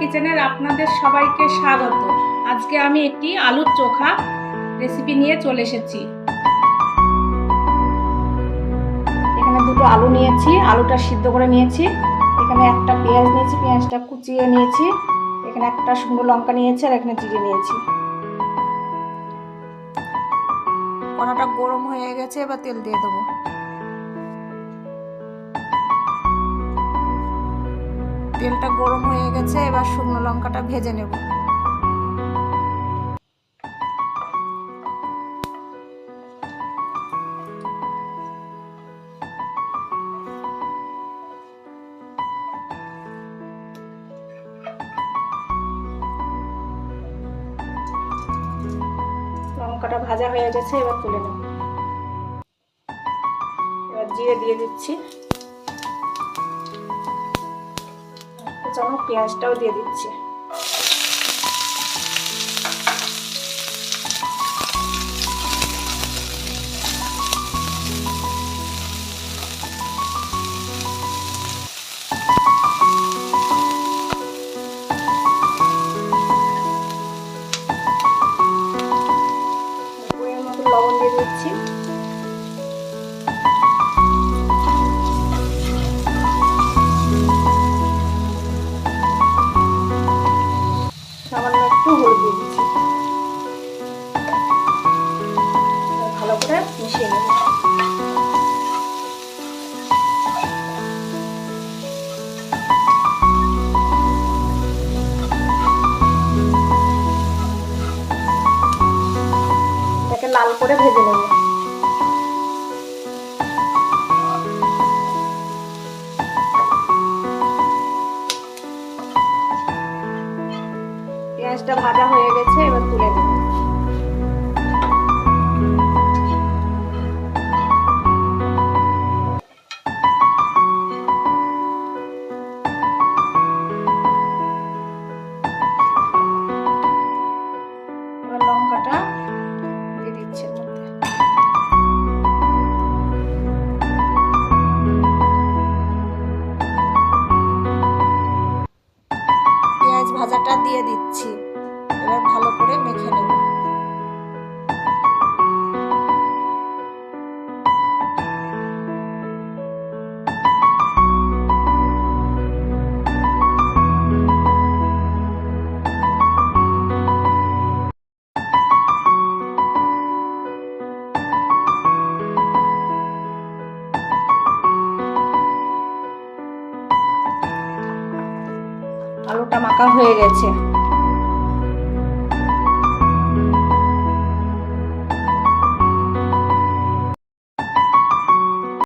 কিচেনের আপনাদের সবাইকে স্বাগত। আজকে আমি একটি আলুর চোখা রেসিপি নিয়ে চলে এসেছি। এখানে দুটো আলু নিয়েছি, আলুটা সিদ্ধ করে নিয়েছি। এখানে একটা পেঁয়াজ নিয়েছি, পেঁয়াজটা কুচিয়ে নিয়েছি। এখানে একটা শুকনো লঙ্কা নিয়েছি আর এখানে জিরে নিয়েছি। কড়াটা গরম হয়ে গেছে, এবার তেল দিয়ে দেবো। তেলটা গরম হয়ে গেছে, এবার শুকনো লঙ্কাটা ভেজে নেব। লঙ্কাটা ভাজা হয়ে গেছে, এবার তুলে নেব। এবার জিরে দিয়ে দিচ্ছি, কুচানো পেঁয়াজটাও দিয়ে দিচ্ছি। লবণ দিয়ে দিচ্ছি। সামান্য একটু হলুদ দিয়ে দিচ্ছি। ভালো করে মিশিয়ে নেব। এটাকে লাল করে ভেজে নেব। পেঁয়াজটা ভাজা হয়ে গেছে, এবার তুলে নেব। এবার লঙ্কাটা দিয়ে দিচ্ছি এর মধ্যে। পেঁয়াজ ভাজাটা দিয়ে দিচ্ছি, এবার ভালো করে মেখে নেব। আলুটা মাখা হয়ে গেছে,